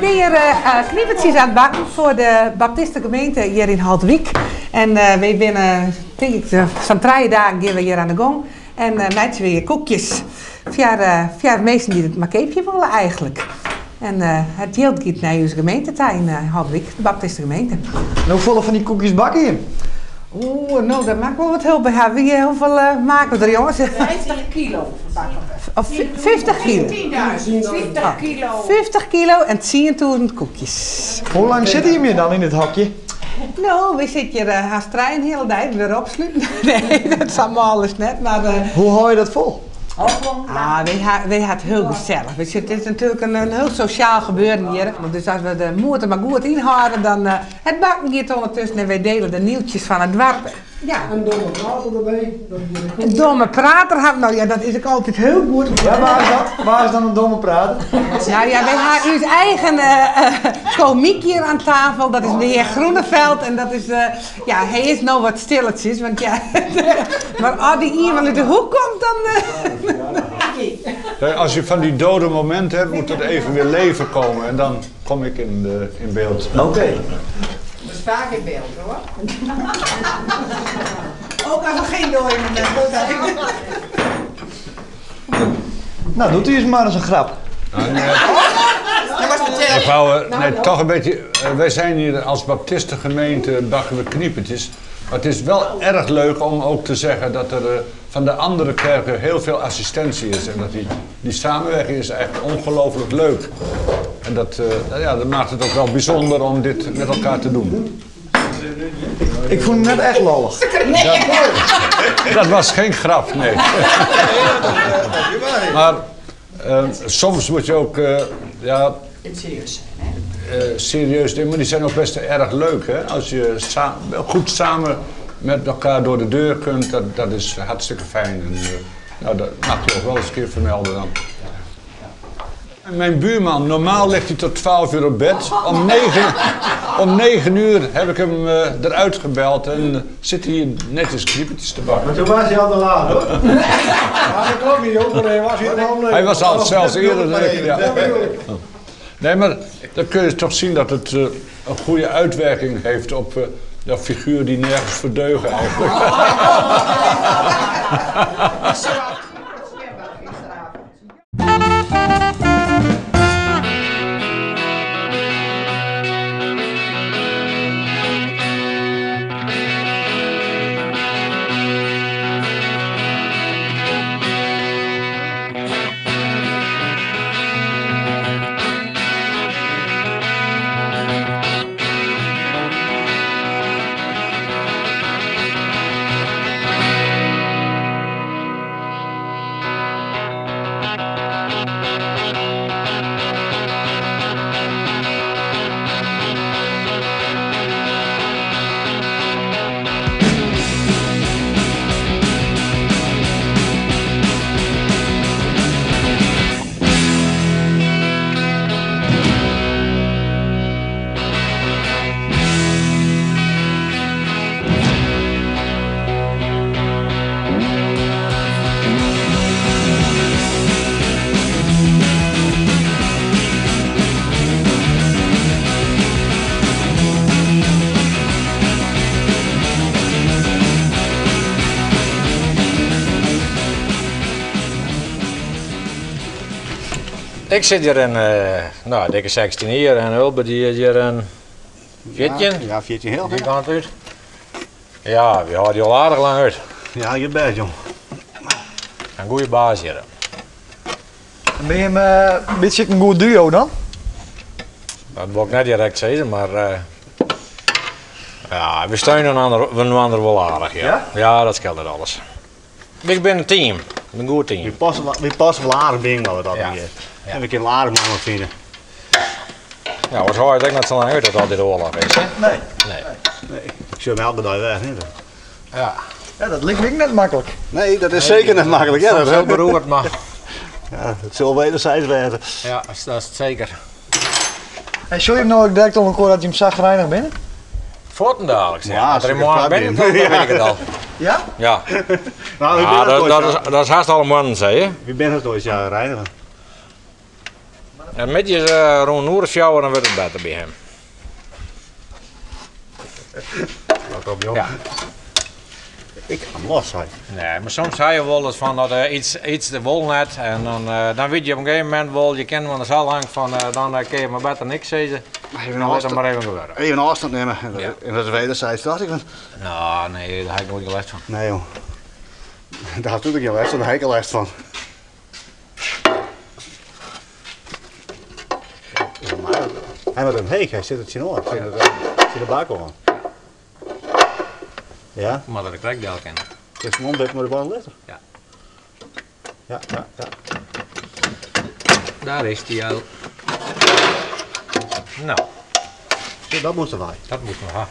wij zijn hier kniepertjes aan het bakken voor de Baptistengemeente hier in Haltwijk. En wij binnen, denk ik, zo'n 3 dagen gaan we hier aan de gang. En meidje weer koekjes. Via mensen die het makeepje willen eigenlijk. En het geld gaat naar onze gemeente in Haltwijk, de Baptistengemeente. En hoeveel van die koekjes bakken je? Oeh, nou, dat maakt wel wat hulp bij haar. Hoeveel maken we er, jongens? 50 kilo bakken we. Of 50 kilo? 10.000, 50 kilo. 50 kilo en 10.000 koekjes. Hoe lang zit je dan in het hokje? Nou, we zitten hier haast 3 een hele tijd weer opsluiten. Nee, dat is allemaal alles net, maar... Hoe hou je dat vol? wij had heel gezellig. Het is natuurlijk een heel sociaal gebeuren hier. Dus als we de moed er maar goed inhouden, dan het bakken gaat ondertussen en wij delen de nieuwtjes van het dorp. Ja. Een domme prater erbij. Een domme prater, nou ja, dat is ook altijd heel goed. Ja, waar is dat? Waar is dan een domme prater? Nou ja, wij hebben ons eigen komiek hier aan tafel. Dat is de heer Groeneveld. En dat is, ja, hij is nou wat stilletjes. Want ja, maar als die iemand uit de hoek komt, dan... Als je van die dode momenten hebt, moet er even weer leven komen. En dan kom ik in beeld. Oké. Dat is vaak in beeld hoor. Ook als er geen dode momenten zijn. Nou, doet u eens maar eens een grap. Ik wou toch een beetje... wij zijn hier als baptistengemeente, bakken we kniepertjes. Maar het is wel erg leuk om ook te zeggen dat er van de andere kerken heel veel assistentie is. En dat die samenwerking is echt ongelooflijk leuk. En dat maakt het ook wel bijzonder om dit met elkaar te doen. Ik vond het net echt lollig. Dat was geen grap, nee. Maar soms moet je ook... Serieus. serieus dingen, maar die zijn ook best erg leuk. Hè? Als je goed samen met elkaar door de deur kunt, dat is hartstikke fijn. En, dat mag je ook wel eens een keer vermelden dan. En mijn buurman, normaal ligt hij tot 12 uur op bed. Om 9 uur heb ik hem eruit gebeld en zit hij hier netjes kniepertjes te bakken. Maar toen was hij al te laat hoor. Maar dat klopt niet hoor, maar hij was hier al. Hij was al zelfs eerder dan ik. Ja. Nee, maar dan kun je toch zien dat het een goede uitwerking heeft op de figuur die nergens verdeugen eigenlijk. Ik zit hier in, dikke 16 hier en Hulbe die is hier een 14. Ja, 14 heel. Die kant uit. Ja, we houden die al aardig lang uit. Ja, je bent jong. Een goede baas hier. Ben je een beetje een goed duo dan? Dat wil ik net direct zeggen, maar ja, we steunen een ander wel aardig. Ja, ja dat scheelt alles. Ik ben een team, een goed team. We passen wel aardig ding wat we dat hier. Ja. En we kunnen aardig man vinden. Ja, wat hoor je denk net zo lang uit dat al dit oorlog is, hè? Nee. Nee. Ik zou me elke dag weg, niet? Ja. Ja, dat lijkt me net makkelijk. Nee, dat is zeker niet makkelijk. Ja, dat is heel beroerd, maar... Ja, het zal wederzijds werden. Ja, dat is het zeker. En zou je hem nou ook direct al een keer dat je hem zagrijnig bent? Voorten dadelijk, ja. Ja, Als er als in ik morgen het ben, dan weet ik het al. Ja? Ja. Nou, Ja, dat is haast al een man, zei je. Wie bent het ooit, ja, reinigen? En met je rond een uur of sjouwen, dan wordt het beter bij hem. Dat komt joh. Ja. Ik ga hem los zijn. Nee, maar soms ga je wel eens van dat iets de wol net en dan weet je op een gegeven moment wel, je kent wel eens al lang van dan kun je maar beter niks zeggen. Even Dan let het maar even gebeuren. Even afstand nemen. Ja. En dat is wederzijds, dacht ik. Nou, nee, daar heb ik nooit last van. Nee joh. Daar had natuurlijk geen les van, daar heb ik er les van. Hij met een heek, hij zit het zien aan. Zit de bak aan. Ja? Maar dat ik krijg deel kennen. Het is gewoon een maar de bal letter. Ja. Ja. Daar is die al. Nou, Dat moesten wij. dat moet nog.